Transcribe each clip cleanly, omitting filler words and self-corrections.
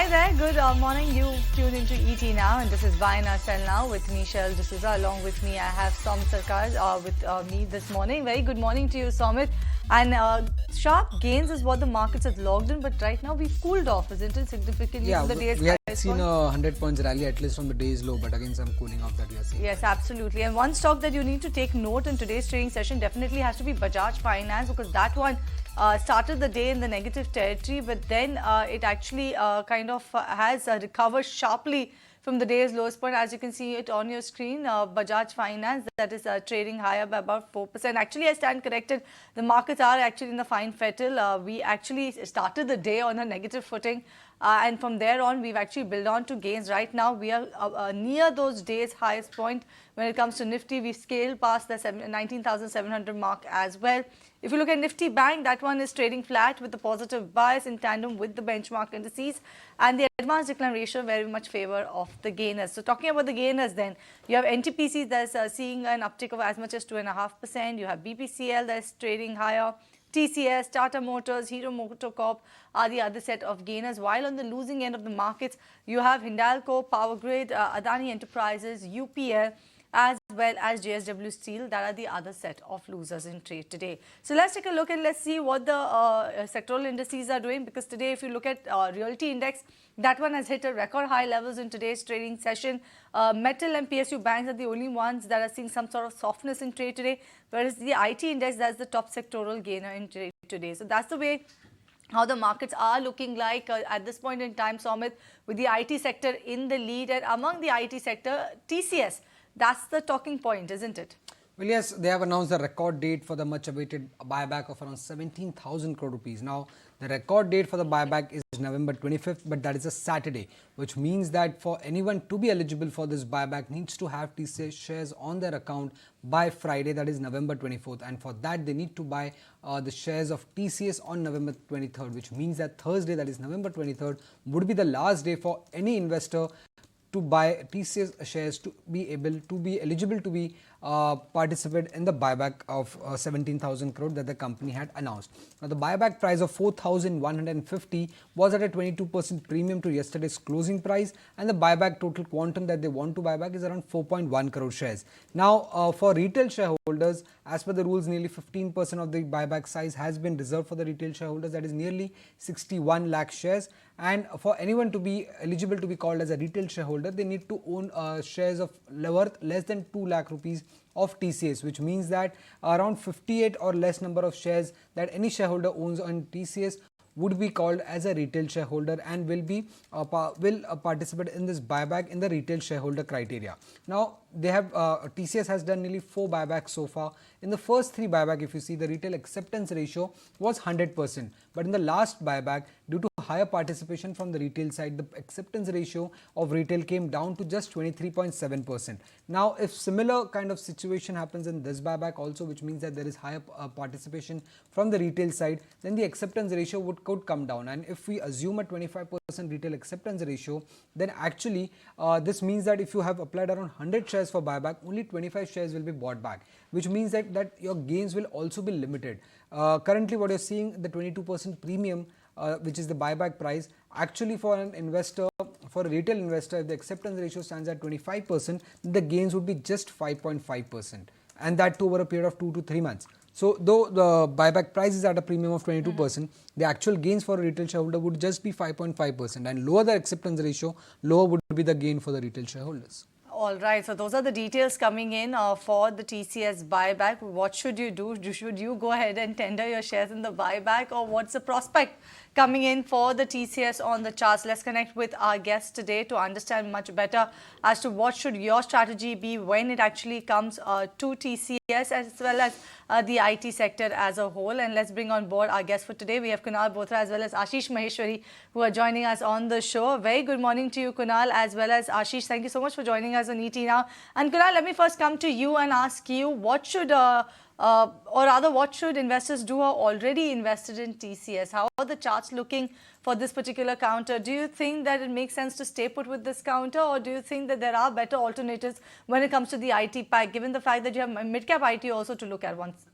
Hi there, good morning. You tune into ET now, and this is Buy Now Sell Now with me, Shel D'Souza. Along with me, I have Somit Sarkar with me this morning. Very good morning to you, Somit. And sharp gains is what the markets have logged in, but right now we've cooled off, isn't it, significantly from the day's we had seen a 100 points rally at least from the day's low, but again some cooling off that we are seeing. Yes, absolutely. And one stock that you need to take note in today's trading session definitely has to be Bajaj Finance, because that one started the day in the negative territory, but then it actually has recovered sharply from the day's lowest point. As you can see it on your screen, Bajaj Finance, that is trading higher by about 4%. Actually, I stand corrected. The markets are actually in the fine fettle. We actually started the day on a negative footing. And from there on, we've actually built on to gains. Right now, we are near those days' highest point. When it comes to Nifty, we've scaled past the 19,700 mark as well. If you look at Nifty Bank, that one is trading flat with a positive bias in tandem with the benchmark indices. And the advanced decline ratio very much favor of the gainers. So talking about the gainers then, you have NTPC that's seeing an uptick of as much as 2.5%. You have BPCL that's trading higher. TCS, Tata Motors, Hero MotoCorp are the other set of gainers. While on the losing end of the markets, you have Hindalco, Power Grid, Adani Enterprises, UPL, as well as JSW Steel. That are the other set of losers in trade today. So let's take a look and let's see what the sectoral indices are doing, because today if you look at Realty Index, that one has hit a record high levels in today's trading session. Metal and PSU banks are the only ones that are seeing some sort of softness in trade today, whereas the IT index, that's the top sectoral gainer in trade today. So that's the way how the markets are looking like at this point in time, Somit, with the IT sector in the lead. And among the IT sector, TCS, that's the talking point, isn't it? Well, yes, they have announced the record date for the much awaited buyback of around 17,000 crore rupees. Now, the record date for the buyback is November 25th, but that is a Saturday, which means that for anyone to be eligible for this buyback needs to have TCS shares on their account by Friday, that is November 24th. And for that, they need to buy the shares of TCS on November 23rd, which means that Thursday, that is November 23rd, would be the last day for any investor to buy TCS shares to be eligible to be participate in the buyback of 17,000 crore that the company had announced. Now, the buyback price of 4,150 was at a 22% premium to yesterday's closing price, and the buyback total quantum that they want to buy back is around 4.1 crore shares. Now, for retail shareholders, as per the rules, nearly 15% of the buyback size has been reserved for the retail shareholders, that is nearly 61 lakh shares. And for anyone to be eligible to be called as a retail shareholder, they need to own shares of worth less than 2 lakh rupees of TCS, which means that around 58 or less number of shares that any shareholder owns on TCS would be called as a retail shareholder and will participate in this buyback in the retail shareholder criteria. Now, they have TCS has done nearly 4 buybacks so far. In the first 3 buyback, if you see, the retail acceptance ratio was 100%, but in the last buyback, due to higher participation from the retail side, the acceptance ratio of retail came down to just 23.7%. Now, if similar kind of situation happens in this buyback also, which means that there is higher participation from the retail side, then the acceptance ratio could come down. And if we assume a 25% retail acceptance ratio, then actually this means that if you have applied around 100 shares for buyback, only 25 shares will be bought back, which means that your gains will also be limited. Currently, what you're seeing, the 22% premium, which is the buyback price, actually for an investor, for a retail investor, if the acceptance ratio stands at 25%, the gains would be just 5.5%, and that too over a period of 2 to 3 months. So, though the buyback price is at a premium of 22%, the actual gains for a retail shareholder would just be 5.5%, and lower the acceptance ratio, lower would be the gain for the retail shareholders. All right, so those are the details coming in for the TCS buyback. What should you do? Should you go ahead and tender your shares in the buyback, or what's the prospect coming in for the TCS on the charts? Let's connect with our guest today to understand much better as to what should your strategy be when it actually comes to TCS as well as the IT sector as a whole. And let's bring on board our guest for today. We have Kunal Bothra as well as Ashish Maheshwari who are joining us on the show. Very good morning to you, Kunal, as well as Ashish. Thank you so much for joining us on ET Now. And Kunal, let me first come to you and ask you, what should what should investors do who are already invested in TCS? How are the charts looking for this particular counter? Do you think that it makes sense to stay put with this counter, or do you think that there are better alternatives when it comes to the IT pack, given the fact that you have mid-cap IT also to look at once?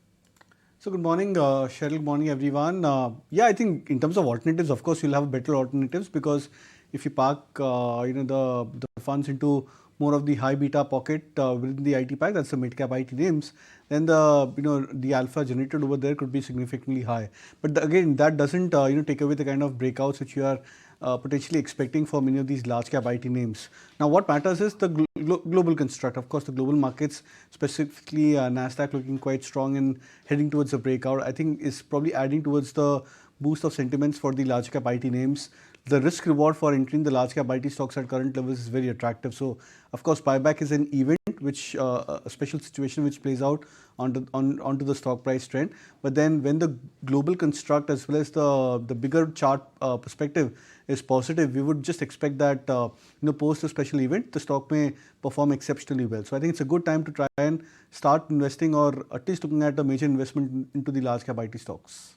So good morning, Cheryl. Good morning, everyone. Yeah, I think in terms of alternatives, of course, you'll have better alternatives because if you park the funds into more of the high beta pocket within the IT pack, that's the mid cap IT names, then the alpha generated over there could be significantly high. But again, that doesn't take away the kind of breakouts which you are potentially expecting for many of these large cap IT names. Now, what matters is the global construct. Of course, the global markets, specifically Nasdaq, looking quite strong and heading towards a breakout, I think is probably adding towards the boost of sentiments for the large cap IT names. The risk reward for entering the large cap IT stocks at current levels is very attractive. So, of course, buyback is an event which a special situation which plays out onto the stock price trend. But then when the global construct as well as the bigger chart perspective is positive, we would just expect that post a special event, the stock may perform exceptionally well. So I think it's a good time to try and start investing, or at least looking at a major investment into the large cap IT stocks.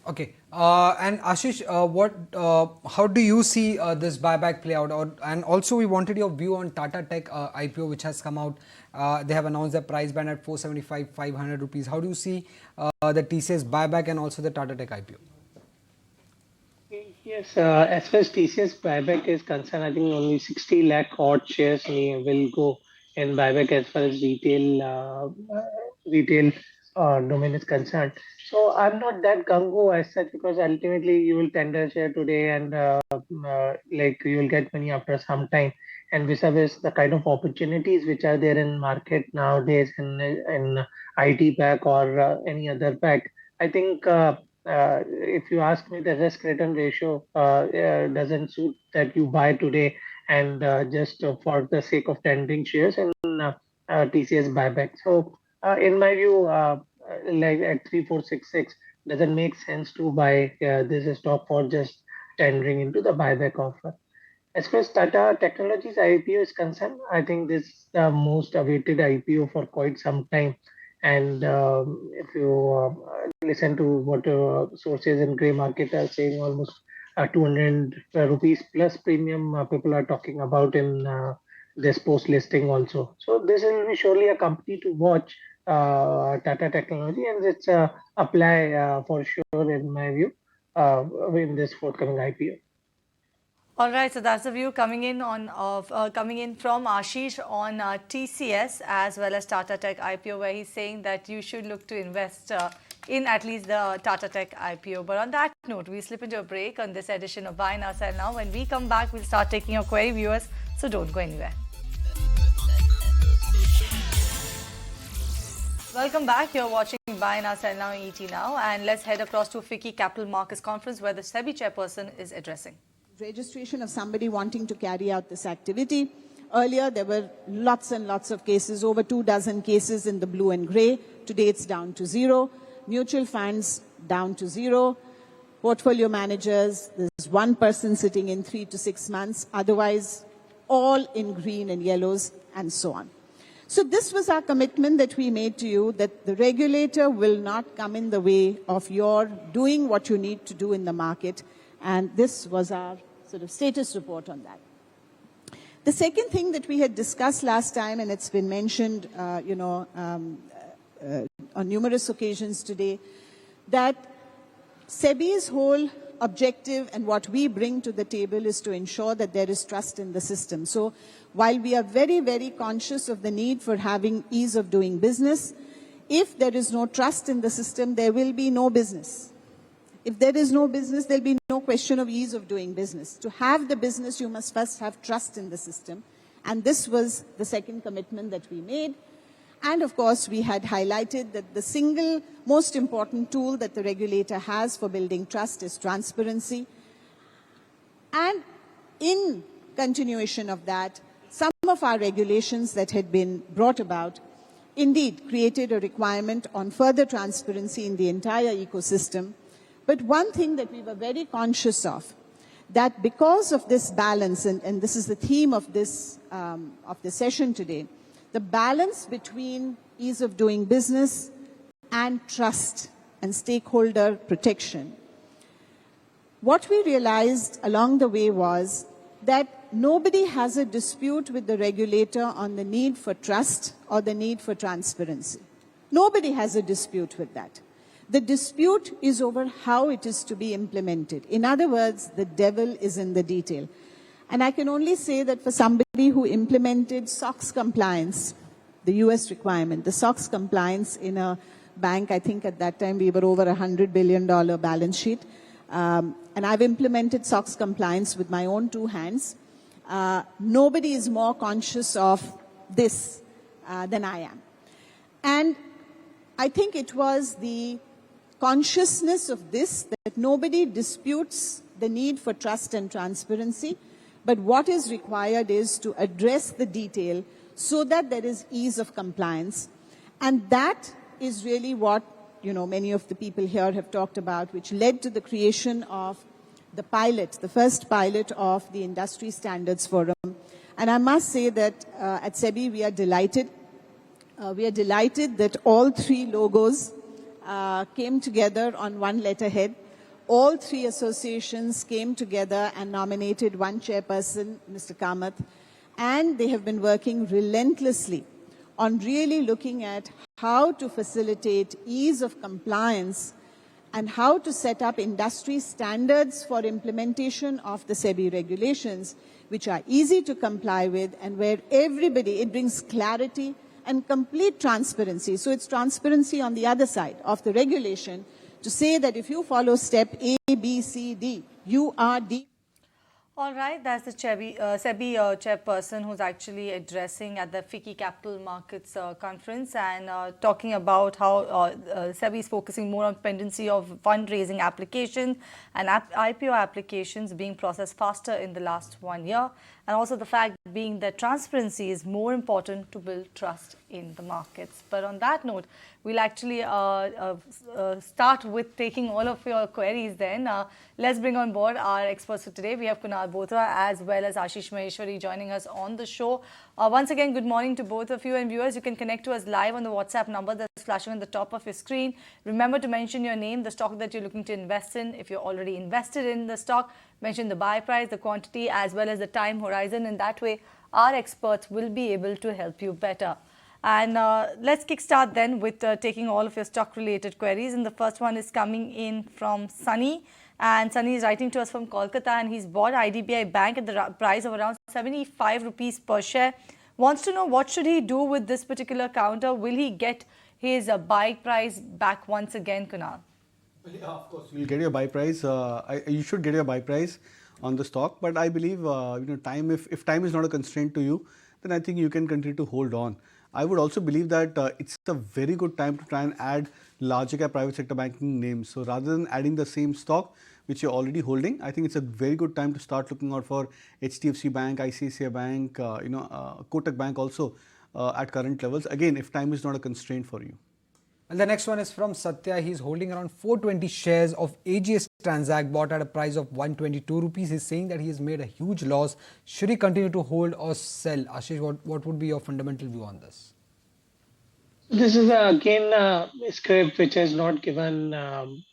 Okay, and Ashish, how do you see this buyback play out? And also, we wanted your view on Tata Tech IPO, which has come out. They have announced their price band at 475-500 rupees. How do you see the TCS buyback and also the Tata Tech IPO? Yes, as far as TCS buyback is concerned, I think only 60 lakh odd shares will go in buyback as far as retail domain is concerned. So I'm not that gung-ho as such, because ultimately you will tender share today and like you will get money after some time. And vis-a-vis the kind of opportunities which are there in market nowadays in IT pack or any other pack, I think if you ask me, the risk return ratio doesn't suit that you buy today and just for the sake of tendering shares in TCS buyback. So in my view, like at 3466, doesn't make sense to buy this stock for just tendering into the buyback offer. As far as Tata Technologies IPO is concerned, I think this is the most awaited IPO for quite some time. And if you listen to what sources in grey market are saying, almost 200 rupees plus premium people are talking about in this post listing also. So this will be surely a company to watch, Tata Technology, and it's apply for sure in my view in this forthcoming IPO. All right, so that's the view coming in from Ashish on TCS as well as Tata Tech IPO, where he's saying that you should look to invest in at least the Tata Tech IPO. But on that note, we slip into a break on this edition of Buy Now Sell Now. When we come back, we'll start taking your query, viewers, so don't go anywhere. Welcome back. You're watching Buy Now Sell Now ET Now, and let's head across to FICCI Capital Markets Conference, where the SEBI chairperson is addressing. Registration of somebody wanting to carry out this activity. Earlier, there were lots and lots of cases, over 24 cases in the blue and grey. Today, it's down to 0. Mutual funds down to 0. Portfolio managers, there's one person sitting in 3 to 6 months. Otherwise, all in green and yellows and so on. So this was our commitment that we made to you, that the regulator will not come in the way of your doing what you need to do in the market. And this was our sort of status report on that. The second thing that we had discussed last time, and it's been mentioned, on numerous occasions today, that SEBI's whole objective and what we bring to the table is to ensure that there is trust in the system. So while we are very, very conscious of the need for having ease of doing business, if there is no trust in the system, there will be no business. If there is no business, there'll be no question of ease of doing business. To have the business, you must first have trust in the system. And this was the second commitment that we made. And of course, we had highlighted that the single most important tool that the regulator has for building trust is transparency. And in continuation of that, some of our regulations that had been brought about indeed created a requirement on further transparency in the entire ecosystem. But one thing that we were very conscious of, that because of this balance, and this is the theme of this session today, the balance between ease of doing business and trust and stakeholder protection. What we realized along the way was that nobody has a dispute with the regulator on the need for trust or the need for transparency. Nobody has a dispute with that. The dispute is over how it is to be implemented. In other words, the devil is in the detail. And I can only say that for somebody who implemented SOX compliance, the US requirement, the SOX compliance in a bank, I think at that time we were over $100 billion balance sheet. And I've implemented SOX compliance with my own two hands. Nobody is more conscious of this than I am. And I think it was the consciousness of this that nobody disputes the need for trust and transparency, but what is required is to address the detail so that there is ease of compliance. And that is really what, many of the people here have talked about, which led to the creation of the pilot, the first pilot of the Industry Standards Forum. And I must say that at SEBI we are delighted. We are delighted that all three logos came together on one letterhead. All three associations came together and nominated one chairperson, Mr. Kamath, and they have been working relentlessly on really looking at how to facilitate ease of compliance and how to set up industry standards for implementation of the SEBI regulations, which are easy to comply with and where it brings clarity and complete transparency. So it's transparency on the other side of the regulation to say that if you follow step A, B, C, D, you are D. All right, that's the SEBI chairperson who's actually addressing at the FICCI Capital Markets conference and talking about how SEBI is focusing more on pendency of fundraising applications and IPO applications being processed faster in the last 1 year, and also the fact being that transparency is more important to build trust in the markets. But on that note, we'll actually start with taking all of your queries then. Let's bring on board our experts for today. We have Kunal Bothra as well as Ashish Maheshwari joining us on the show. Once again, good morning to both of you, and viewers, you can connect to us live on the WhatsApp number that's flashing on the top of your screen. Remember to mention your name, the stock that you're looking to invest in. If you're already invested in the stock, mention the buy price, the quantity, as well as the time horizon. In that way, our experts will be able to help you better. And let's kickstart then with taking all of your stock-related queries. And the first one is coming in from Sunny. And Sunny is writing to us from Kolkata, and he's bought IDBI Bank at the price of around 75 rupees per share. Wants to know what should he do with this particular counter. Will he get his buy price back once again, Kunal? Yeah, of course, you'll get your buy price. You should get your buy price on the stock. But I believe, time. If time is not a constraint to you, then I think you can continue to hold on. I would also believe that it's a very good time to try and add larger cap private sector banking names. So rather than adding the same stock which you're already holding, I think it's a very good time to start looking out for HDFC Bank, ICICI Bank, Kotak Bank also at current levels. Again, if time is not a constraint for you. And the next one is from Satya. He's holding around 420 shares of AGS Transact bought at a price of 122 rupees. He's saying that he has made a huge loss. Should he continue to hold or sell? Ashish, what would be your fundamental view on this? This is again a script which has not given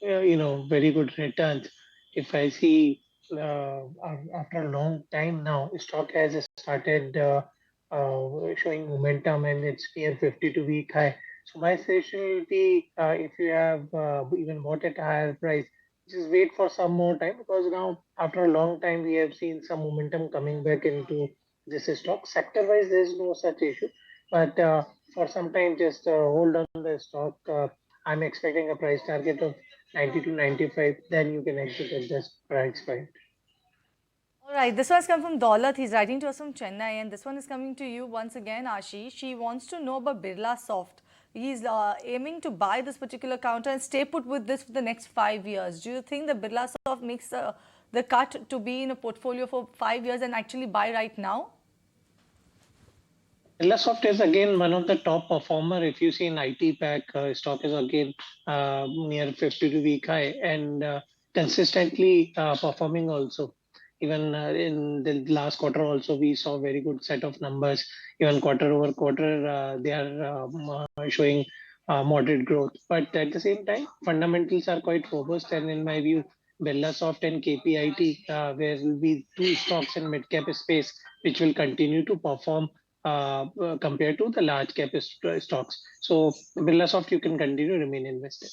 very good returns. If I see after a long time now, stock has started showing momentum and it's near 52-week high. So my suggestion will be if you have even bought at a higher price, just wait for some more time, because now after a long time we have seen some momentum coming back into this stock. Sector-wise, there is no such issue, but for some time just hold on the stock. I'm expecting a price target of 90 to 95. Then you can exit at this price point. All right, this one's come from Daulat. He's writing to us from Chennai, and this one is coming to you once again, Ashish. She wants to know about Birla Soft. He's aiming to buy this particular counter and stay put with this for the next 5 years. Do you think the Birla Soft makes the cut to be in a portfolio for 5 years and actually buy right now? Soft is again one of the top performer. If you see in IT pack, stock is again near 52-week high and consistently performing also. Even in the last quarter also, we saw very good set of numbers. Even quarter over quarter, they are showing moderate growth. But at the same time, fundamentals are quite robust. And in my view, Soft and KPIT, there will be two stocks in mid-cap space which will continue to perform compared to the large cap stocks. So Soft, you can continue to remain invested.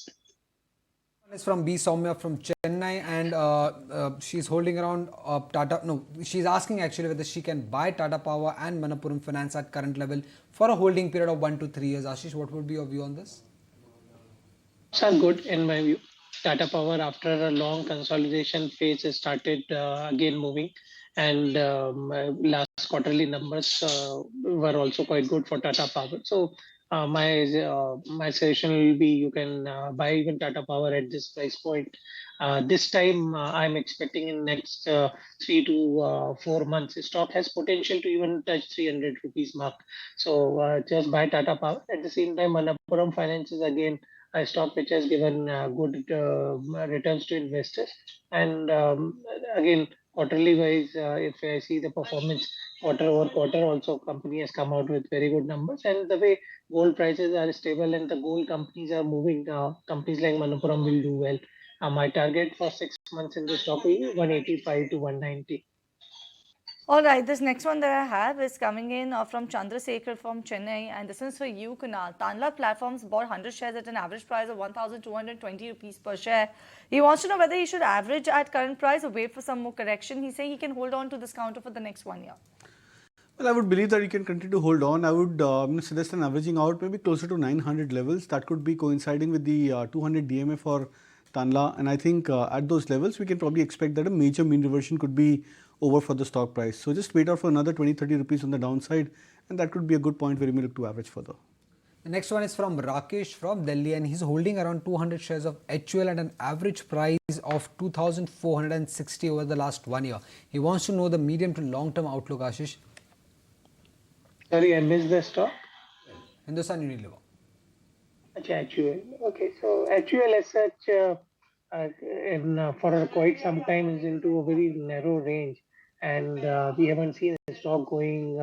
It's from B. Soumya from Chennai, and she's holding around Tata. No, she's asking actually whether she can buy Tata Power and Manappuram Finance at current level for a holding period of 1 to 3 years. Ashish, what would be your view on this? Are good in my view. Tata Power, after a long consolidation phase, has started again moving, and last quarterly numbers were also quite good for Tata Power. So my suggestion will be you can buy even Tata Power at this price point. This time, I'm expecting in next 3 to 4 months, the stock has potential to even touch 300 rupees mark. So just buy Tata Power. At the same time, Manappuram Finance is again a stock which has given good returns to investors. And again, quarterly wise, if I see the performance quarter over quarter, also company has come out with very good numbers. And the way gold prices are stable and the gold companies are moving, companies like Manappuram will do well. My target for 6 months in the stock will be 185 to 190. All right, this next one that I have is coming in from Chandrasekhar from Chennai, and this is for you, Kunal. Tanla Platforms bought 100 shares at an average price of 1,220 rupees per share. He wants to know whether he should average at current price or wait for some more correction. He's saying he can hold on to this counter for the next 1 year. Well, I would believe that you can continue to hold on. I would suggest an averaging out maybe closer to 900 levels. That could be coinciding with the 200 DMA for Tanla. And I think at those levels, we can probably expect that a major mean reversion could be over for the stock price. So just wait out for another 20-30 rupees on the downside. And that could be a good point where you may look to average further. The next one is from Rakesh from Delhi, and he's holding around 200 shares of HUL at an average price of 2,460 over the last 1 year. He wants to know the medium to long term outlook, Ashish. Sorry, I missed the stock. Hindustan Unilever. Okay, HUL. Okay, so HUL as such, for quite some time is into a very narrow range, and we haven't seen the stock going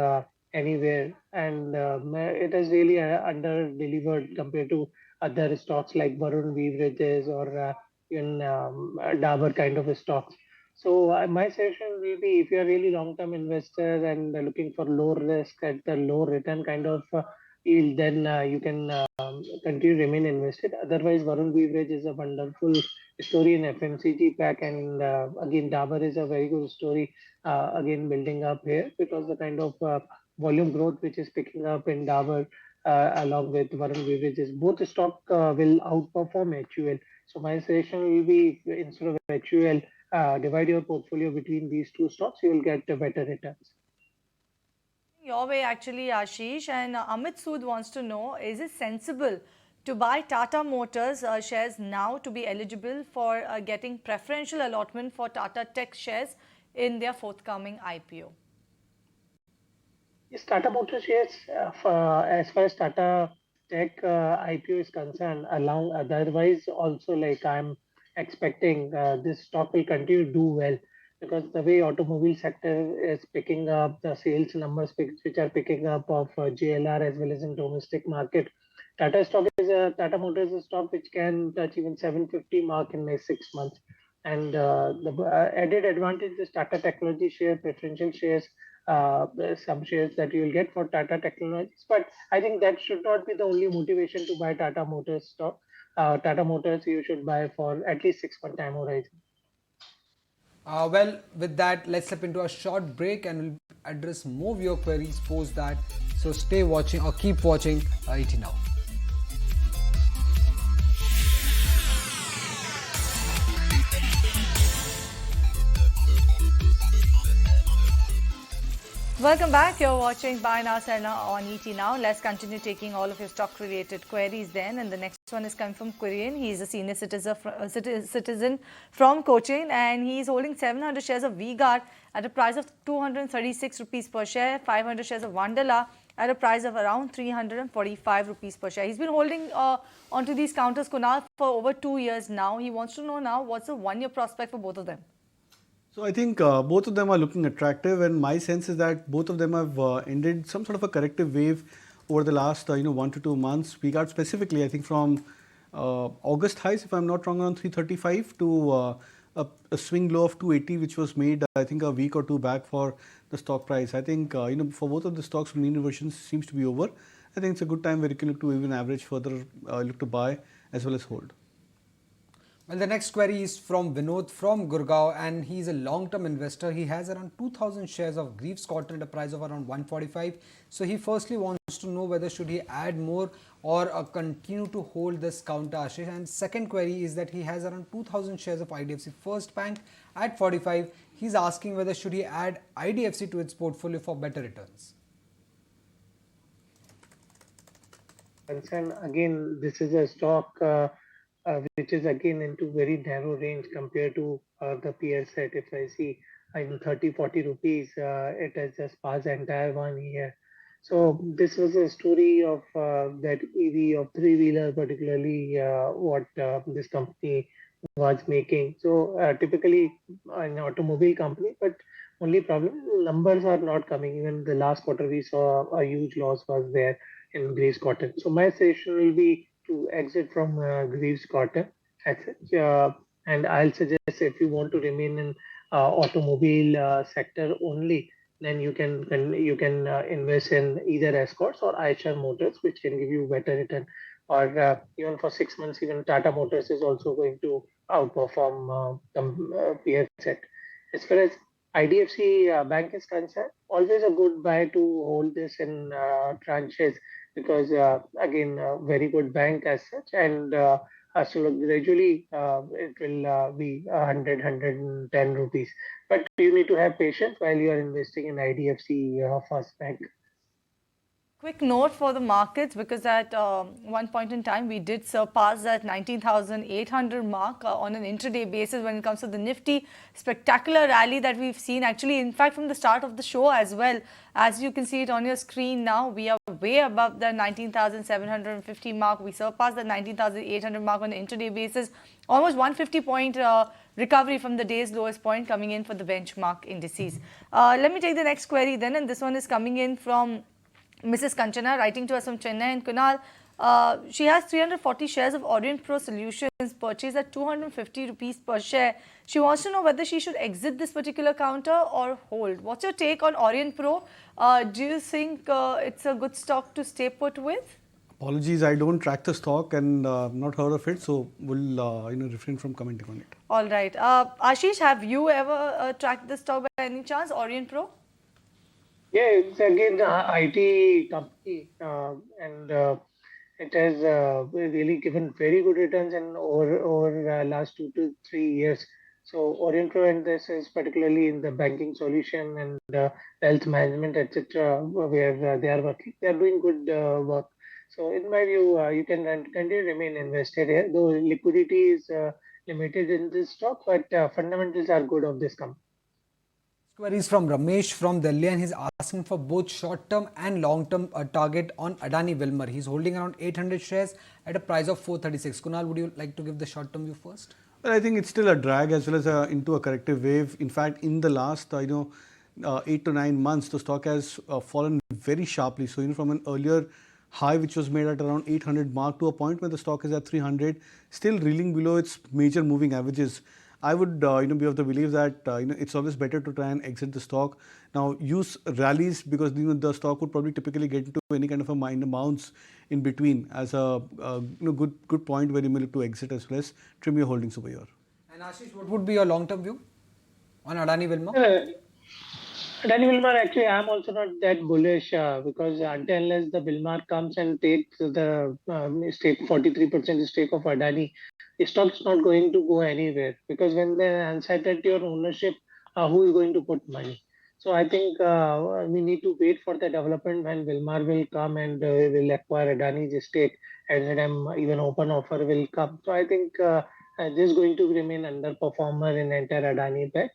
anywhere, and it has really under delivered compared to other stocks like Varun Beverages or even Dabur kind of stocks. So my suggestion will be if you are really long-term investor and looking for low risk at the low return kind of yield, then you can continue to remain invested. Otherwise, Varun Beverage is a wonderful story in FMCG pack, and again, Dabur is a very good story. Again, building up here because the kind of volume growth which is picking up in Dabur along with Varun Beverages, both the stock will outperform HUL. So my suggestion will be instead of HUL, divide your portfolio between these two stocks. You will get better returns. Your way, actually, Ashish. And Amit Sood wants to know, is it sensible to buy Tata Motors shares now to be eligible for getting preferential allotment for Tata Tech shares in their forthcoming IPO? Yes, Tata Motors shares, as far as Tata Tech IPO is concerned, along otherwise also like I'm expecting this stock will continue to do well because the way automobile sector is picking up, the sales numbers which are picking up of JLR as well as in domestic market. Tata Motors is a stock which can touch even 750 mark in next 6 months. And the added advantage is Tata Technology share, preferential shares, some shares that you will get for Tata Technologies. But I think that should not be the only motivation to buy Tata Motors stock. Tata Motors you should buy for at least 6 month time horizon. Well, with that, let's step into a short break and we'll address more of your queries post that. So stay watching or keep watching ET Now. Welcome back. You're watching Buy Now, Sell Now on ET Now. Let's continue taking all of your stock-related queries then. And the next one is coming from Korean. He's a senior citizen from Cochin, and he's holding 700 shares of V-Guard at a price of 236 rupees per share, 500 shares of Wonderla at a price of around 345 rupees per share. He's been holding onto these counters, Kunal, for over 2 years now. He wants to know now what's the one-year prospect for both of them. So I think both of them are looking attractive, and my sense is that both of them have ended some sort of a corrective wave over the last 1 to 2 months. We got specifically, I think, from August highs, if I'm not wrong, around 335 to a swing low of 280, which was made I think a week or two back for the stock price. I think for both of the stocks, mean reversion seems to be over. I think it's a good time where you can look to even average further, look to buy as well as hold. Well, the next query is from Vinod from Gurgaon, and he's a long-term investor. He has around 2,000 shares of Greaves Cotton at a price of around 145. So he firstly wants to know whether should he add more or continue to hold this counter, Ashish. And second query is that he has around 2,000 shares of IDFC First Bank at 45. He's asking whether should he add IDFC to its portfolio for better returns. Concern again, this is a stock which is again into very narrow range compared to the peer set. If I see in 30-40 rupees, it has just passed the entire 1 year. So this was a story of that EV of three-wheeler, particularly what this company was making. So typically an automobile company, but only problem numbers are not coming. Even the last quarter we saw a huge loss was there in Greaves Cotton. So my suggestion will be to exit from Greaves Cotton as such. And I'll suggest if you want to remain in automobile sector only, then you can invest in either Escorts or Eicher Motors, which can give you better return. Or even for 6 months, even Tata Motors is also going to outperform peer set. As far as IDFC Bank is concerned, always a good buy to hold this in tranches because again, very good bank as such, and so gradually it will be 100 rupees. But you need to have patience while you are investing in IDFC First Bank. Quick note for the markets, because at one point in time we did surpass that 19,800 mark on an intraday basis when it comes to the Nifty. Spectacular rally that we've seen, actually, in fact, from the start of the show as well. As you can see it on your screen now, we are way above the 19,750 mark. We surpassed the 19,800 mark on an intraday basis. Almost 150 point recovery from the day's lowest point coming in for the benchmark indices. Let me take the next query then, and this one is coming in from Mrs. Kanchana, writing to us from Chennai. And Kunal, she has 340 shares of Orient Pro Solutions purchased at 250 rupees per share. She wants to know whether she should exit this particular counter or hold. What's your take on Orient Pro? Do you think it's a good stock to stay put with? Apologies, I don't track the stock and not heard of it, so we'll refrain from commenting on it. All right. Ashish, have you ever tracked this stock by any chance, Orient Pro? Yeah, it's again IT company, and it has really given very good returns in over last 2 to 3 years. So Oriental and this is particularly in the banking solution and wealth management, etc., where they are working. They are doing good work. So in my view, you can continue to remain invested here, though liquidity is limited in this stock, but fundamentals are good of this company. Query is from Ramesh from Delhi, and he's asking for both short-term and long-term target on Adani Wilmar. He's holding around 800 shares at a price of 436. Kunal, would you like to give the short-term view first? Well, I think it's still a drag as well as into a corrective wave. In fact, in the last 8 to 9 months, the stock has fallen very sharply. So from an earlier high which was made at around 800 mark to a point where the stock is at 300, still reeling below its major moving averages. I would be of the belief that it's always better to try and exit the stock. Now use rallies because the stock would probably typically get into any kind of a minor bounce in between as a good point where you may look to exit as well as trim your holdings over here. And Ashish, what would be your long-term view on Adani Wilmar? Adani Wilmar, actually, I'm also not that bullish because until unless the Wilmar comes and takes the stake, 43% stake of Adani, the stock is not going to go anywhere because when the uncertainty of ownership, who is going to put money? So I think we need to wait for the development when Wilmar will come and will acquire Adani's stake, and then even open offer will come. So I think this is going to remain underperformer in entire Adani pack.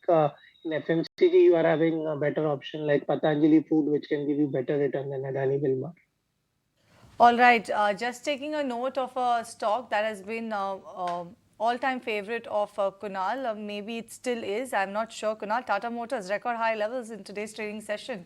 In FMCG, you are having a better option like Patanjali Food, which can give you better return than Adani Wilmar. All right, just taking a note of a stock that has been all-time favorite of Kunal. Maybe it still is. I'm not sure. Kunal, Tata Motors record high levels in today's trading session.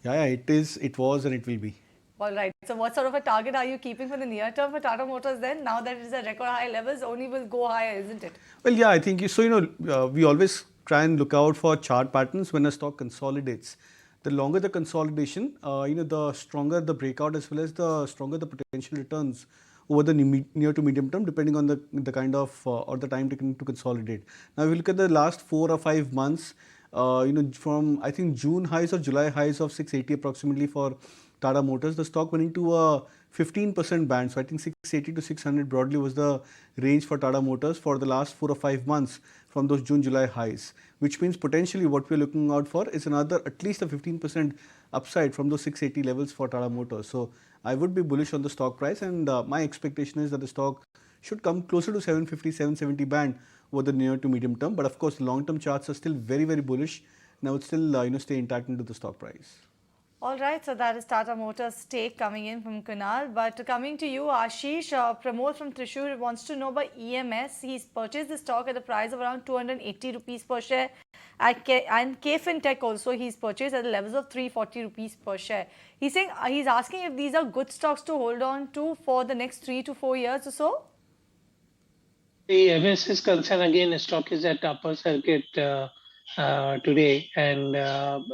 Yeah, it is. It was, and it will be. All right. So, what sort of a target are you keeping for the near term for Tata Motors then? Now that it is at record high levels, only will go higher, isn't it? Well, yeah, I think we always try and look out for chart patterns when a stock consolidates. The longer the consolidation, the stronger the breakout as well as the stronger the potential returns over the near to medium term, depending on the kind of or the time taken to consolidate. Now, if you look at the last 4 or 5 months, from I think June highs or July highs of 680 approximately for Tata Motors, the stock went into a 15% band. So I think 680 to 600 broadly was the range for Tata Motors for the last 4 or 5 months from those June July highs, which means potentially what we're looking out for is another at least a 15% upside from those 680 levels for Tata Motors. So I would be bullish on the stock price, and my expectation is that the stock should come closer to 750 770 band over the near to medium term. But of course, long term charts are still very, very bullish, and I would still stay intact into the stock price. All right, so that is Tata Motors stake coming in from Kunal. But coming to you, Ashish, Pramod from Thrissur wants to know about EMS. He's purchased the stock at the price of around 280 rupees per share. And KFin Tech also he's purchased at the levels of 340 rupees per share. He's saying he's asking if these are good stocks to hold on to for the next 3 to 4 years or so. The MS is concerned, again, stock is at upper circuit today, and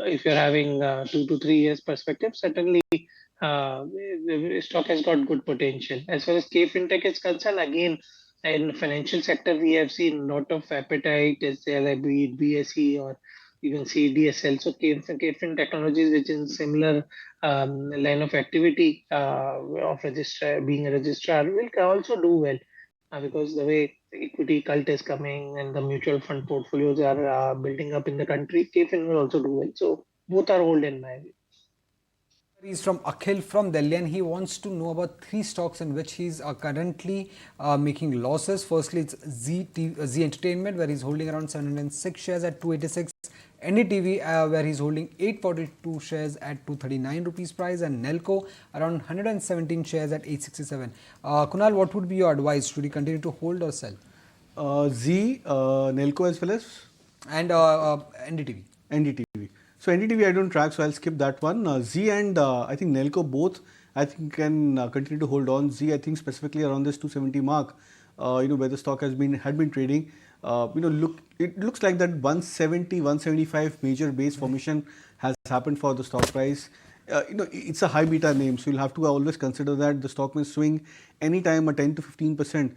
if you're having 2 to 3 years perspective, certainly the stock has got good potential. As far as K FinTech is concerned, again, in financial sector, we have seen a lot of appetite, as there be it BSE or even CDSL. So KFin Technologies, which is similar line of activity of being a registrar, will also do well. Because the way the equity cult is coming and the mutual fund portfolios are building up in the country, KFin will also do well. So both are old in my view. He's from Akhil from Delhi, and he wants to know about 3 stocks in which he's currently making losses. Firstly, it's Z Entertainment, where he's holding around 706 shares at 286. NDTV, where he's holding 842 shares at 239 rupees price, and Nelco around 117 shares at 867. Kunal, what would be your advice? Should he continue to hold or sell? Nelco as well as? And NDTV. NDTV. So NDTV I don't track, so I'll skip that one. Z and I think Nelco both I think can continue to hold on. Z I think specifically around this 270 mark, where the stock had been trading. It looks like that 170, 175 major base formation has happened for the stock price. It's a high beta name, so you'll have to always consider that the stock may swing anytime a 10 to 15%,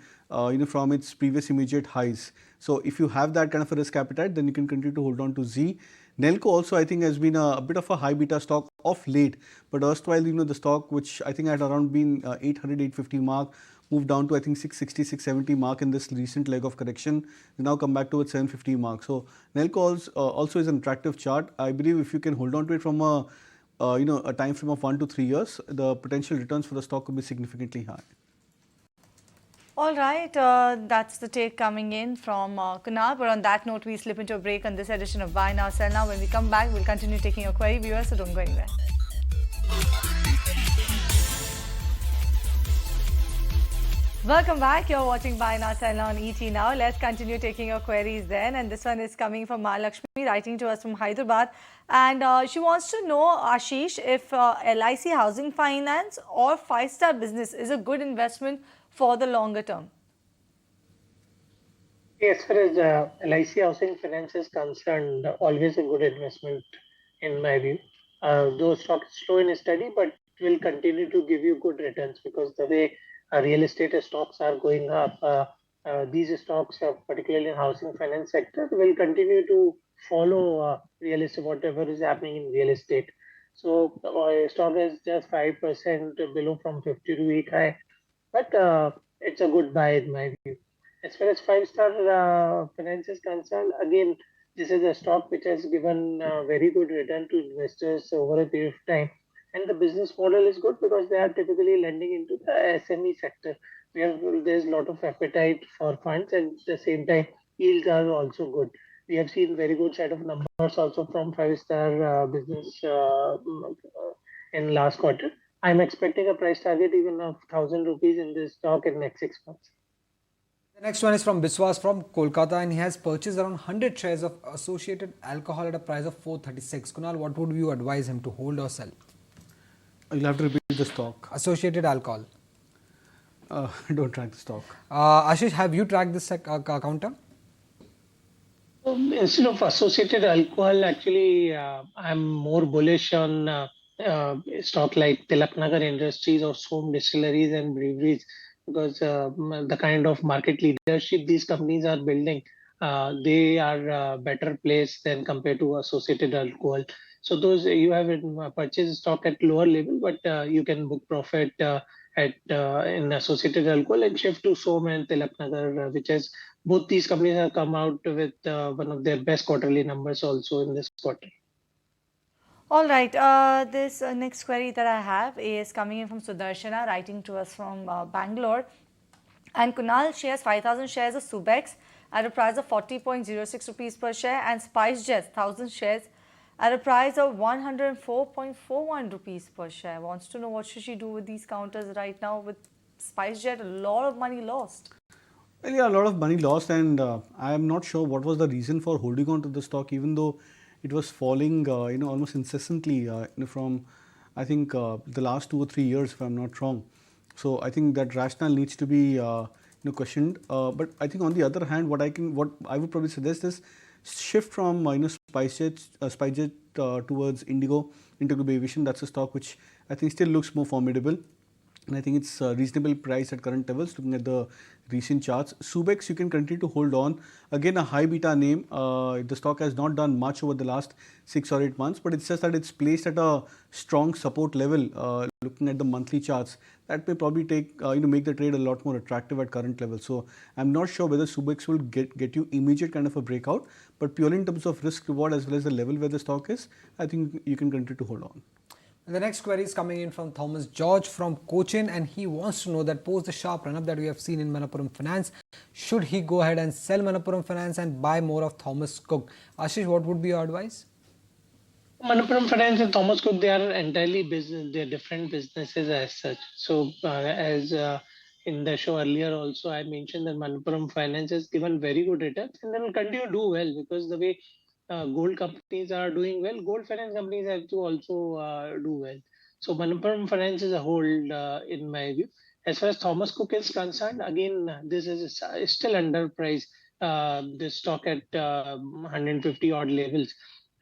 from its previous immediate highs. So if you have that kind of a risk appetite, then you can continue to hold on to Z. Nelco also I think has been a bit of a high beta stock of late, but erstwhile the stock which I think had around been 800, 850 mark, moved down to I think 660, 670 mark in this recent leg of correction. They now come back to its 750 mark. So Nelco also is an attractive chart. I believe if you can hold on to it from a time frame of 1 to 3 years, the potential returns for the stock could be significantly high. All right, that's the take coming in from Kunal. But on that note, we slip into a break on this edition of Buy Now, Sell Now. When we come back, we'll continue taking your query, viewers, so don't go anywhere. Welcome back. You're watching Buy Now, Sell Now on ET Now. Let's continue taking your queries then. And this one is coming from Mahalakshmi, writing to us from Hyderabad. And she wants to know, Ashish, if LIC Housing Finance or 5-star business is a good investment for the longer term. As far as LIC Housing Finance is concerned, always a good investment in my view. Those stocks slow and steady, but will continue to give you good returns because the way real estate stocks are going up, these stocks, particularly in housing finance sector, will continue to follow real estate, whatever is happening in real estate. So stock is just 5% below from 50 to week high, but it's a good buy in my view. As far as 5-star finance is concerned, again, this is a stock which has given very good return to investors over a period of time. And the business model is good because they are typically lending into the SME sector, where there's a lot of appetite for funds, and at the same time, yields are also good. We have seen very good set of numbers also from 5-star business in last quarter. I'm expecting a price target even of 1,000 rupees in this stock in next 6 months. The next one is from Biswas from Kolkata, and he has purchased around 100 shares of Associated Alcohol at a price of 436. Kunal, what would you advise him to hold or sell? You'll have to repeat the stock. Associated Alcohol. Don't track the stock. Ashish, have you tracked this counter? Instead of Associated Alcohol, actually, I'm more bullish on stock like Tilaknagar Industries or Som Distilleries and Breweries, because the kind of market leadership these companies are building, they are better placed than compared to Associated Alcohol. So those you have purchased stock at lower level, but you can book profit at in Associated Alcohol and shift to Som and Tilaknagar, which has both these companies have come out with one of their best quarterly numbers also in this quarter. All right, this next query that I have is coming in from Sudarshana, writing to us from Bangalore. And Kunal shares 5,000 shares of Subex at a price of 40.06 rupees per share, and SpiceJet 1,000 shares at a price of 104.41 rupees per share. Wants to know what should she do with these counters right now with SpiceJet, a lot of money lost. Well, yeah, a lot of money lost, and I am not sure what was the reason for holding on to the stock, even though it was falling, almost incessantly, from I think the last 2 or 3 years, if I'm not wrong. So I think that rationale needs to be, questioned. But I think on the other hand, what I would probably suggest is shift from SpiceJet towards Indigo, Integrated Aviation. That's a stock which I think still looks more formidable. And I think it's reasonable price at current levels looking at the recent charts. Subex you can continue to hold on. Again, a high beta name. The stock has not done much over the last 6 or 8 months, but it's just that it's placed at a strong support level. Looking at the monthly charts, that may probably make the trade a lot more attractive at current levels. So I'm not sure whether Subex will get you immediate kind of a breakout, but purely in terms of risk reward as well as the level where the stock is, I think you can continue to hold on. And the next query is coming in from Thomas George from Cochin, and he wants to know that post the sharp run-up that we have seen in Manappuram Finance, should he go ahead and sell Manappuram Finance and buy more of Thomas Cook? Ashish, what would be your advice? Manappuram Finance and Thomas Cook, they are entirely business. They're different businesses as such. So, as in the show earlier, also I mentioned that Manappuram Finance has given very good returns and they will continue to do well because the way gold companies are doing well, gold finance companies have to also do well. So, Manappuram Finance is a hold in my view. As far as Thomas Cook is concerned, again, this is still underpriced. This stock at 150 odd levels.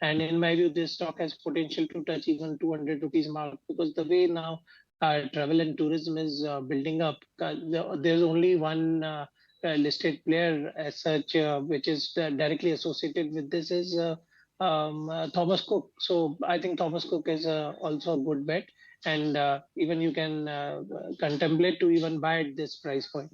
And in my view, this stock has potential to touch even 200 rupees mark because the way now travel and tourism is building up, there's only one listed player as such, which is directly associated with this is Thomas Cook. So I think Thomas Cook is also a good bet, and even you can contemplate to even buy at this price point.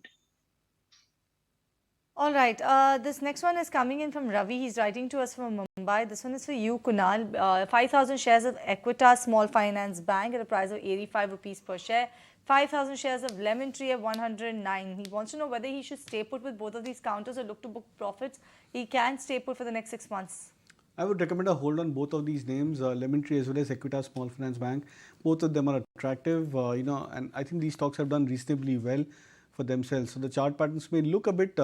All right, this next one is coming in from Ravi. He's writing to us from Mumbai. This one is for you, Kunal. 5,000 shares of Equitas Small Finance Bank at a price of 85 rupees per share. 5,000 shares of Lemon Tree at 109. He wants to know whether he should stay put with both of these counters or look to book profits. He can stay put for the next 6 months. I would recommend a hold on both of these names, Lemon Tree as well as Equitas Small Finance Bank. Both of them are attractive, and I think these stocks have done reasonably well for themselves. So the chart patterns may look a bit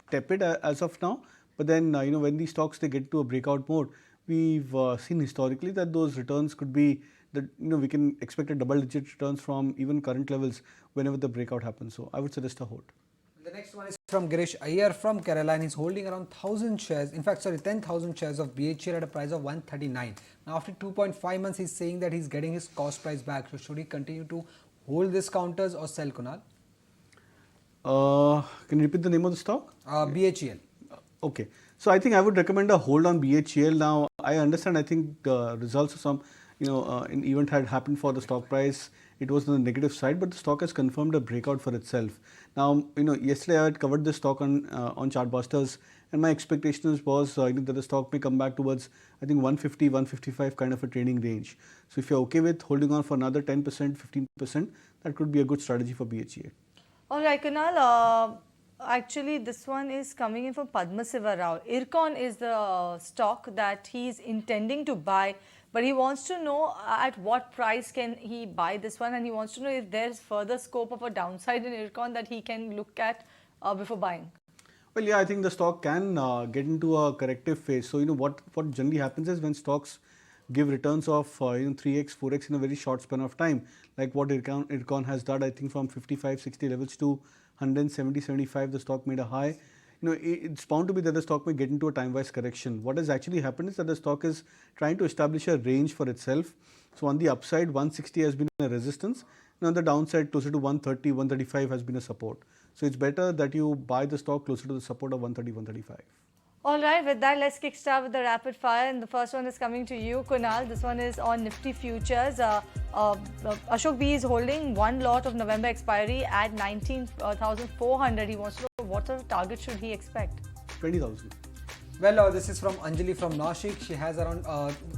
tepid as of now, but then when these stocks they get to a breakout mode, we've seen historically that those returns could be that we can expect a double-digit returns from even current levels whenever the breakout happens. So I would suggest a hold. The next one is from Girish Iyer from Kerala, and he's holding around 1,000 shares, 10,000 shares of BHL at a price of 139. Now after 2.5 months, he's saying that he's getting his cost price back. So should he continue to hold these counters or sell, Kunal? Can you repeat the name of the stock? BHEL. Okay. So I think I would recommend a hold on BHEL. Now I understand, I think the results of some, an event had happened for the stock price. It was on the negative side, but the stock has confirmed a breakout for itself. Now, yesterday I had covered this stock on Chartbusters, and my expectations was that the stock may come back towards, I think 150, 155 kind of a trading range. So if you're okay with holding on for another 10%, 15%, that could be a good strategy for BHEL. All right, Kunal. Actually, this one is coming in from Padma Siva Rao. Ircon is the stock that he's intending to buy, but he wants to know at what price can he buy this one, and he wants to know if there's further scope of a downside in Ircon that he can look at before buying. Well, yeah, I think the stock can get into a corrective phase. So, what generally happens is when stocks give returns of 3x, 4x in a very short span of time, like what Ircon has done, I think from 55, 60 levels to 170, 75, the stock made a high. It's bound to be that the stock may get into a time-wise correction. What has actually happened is that the stock is trying to establish a range for itself. So on the upside, 160 has been a resistance, and on the downside, closer to 130, 135 has been a support. So it's better that you buy the stock closer to the support of 130, 135. All right, with that, let's kickstart with the rapid fire. And the first one is coming to you, Kunal. This one is on Nifty Futures. Ashok B is holding one lot of November expiry at 19,400. He wants to know what sort of target should he expect? 20,000. Well, this is from Anjali from Nashik. She has around,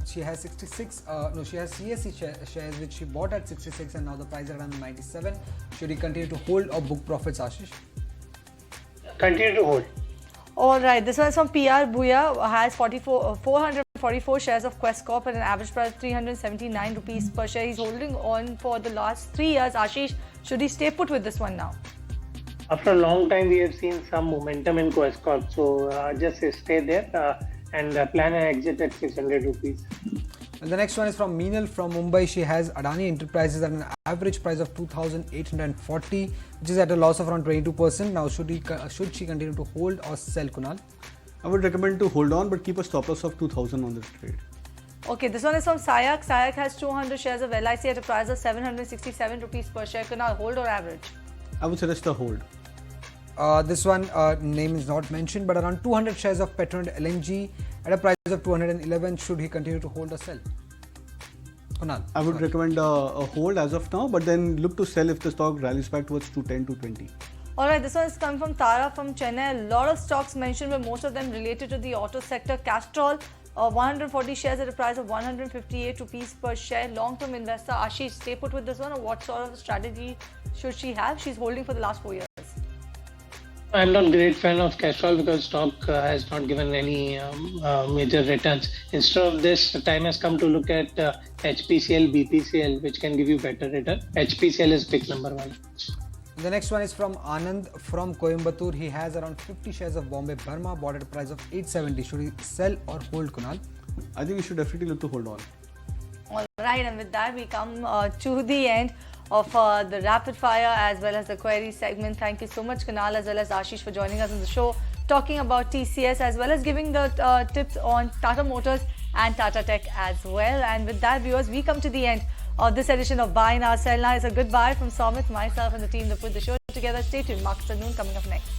she has 66, she has CSE shares which she bought at 66 and now the price is around 97. Should he continue to hold or book profits, Ashish? Continue to hold. All right, this one is from PR Bhuya, has 444 shares of Quest Corp at an average price of 379 rupees per share. He's holding on for the last 3 years. Ashish, should he stay put with this one now? After a long time, we have seen some momentum in Quest Corp. So just stay there and plan an exit at 600 rupees. And the next one is from Meenal from Mumbai. She has Adani Enterprises at an average price of 2,840, which is at a loss of around 22%. Now, should she continue to hold or sell, Kunal? I would recommend to hold on, but keep a stop loss of 2,000 on this trade. Okay, this one is from Sayak. Sayak has 200 shares of LIC at a price of 767 rupees per share. Kunal, hold or average? I would suggest a hold. This one name is not mentioned, but around 200 shares of Petronet LNG at a price of 211. Should he continue to hold or sell? Kunal, I would recommend a hold as of now, but then look to sell if the stock rallies back towards 210, 220. All right, this one is coming from Tara from Chennai. A lot of stocks mentioned, but most of them related to the auto sector. Castrol, 140 shares at a price of 158 rupees per share. Long-term investor Ashish, stay put with this one, or what sort of strategy should she have? She's holding for the last 4 years. I'm not a great fan of Castrol because stock has not given any major returns. Instead of this, the time has come to look at HPCL, BPCL, which can give you better return. HPCL is pick number 1. The next one is from Anand from Coimbatore. He has around 50 shares of Bombay Burma, bought at a price of 870. Should he sell or hold, Kunal? I think you should definitely look to hold on. All right, and with that, we come to the end of the rapid fire as well as the query segment. Thank you so much, Kunal, as well as Ashish, for joining us on the show, talking about TCS as well as giving the tips on Tata Motors and Tata Tech as well. And with that, viewers, we come to the end of this edition of Buy Now, Sell Now. It's a goodbye from Somit, myself, and the team that put the show together. Stay tuned. Markets at noon coming up next.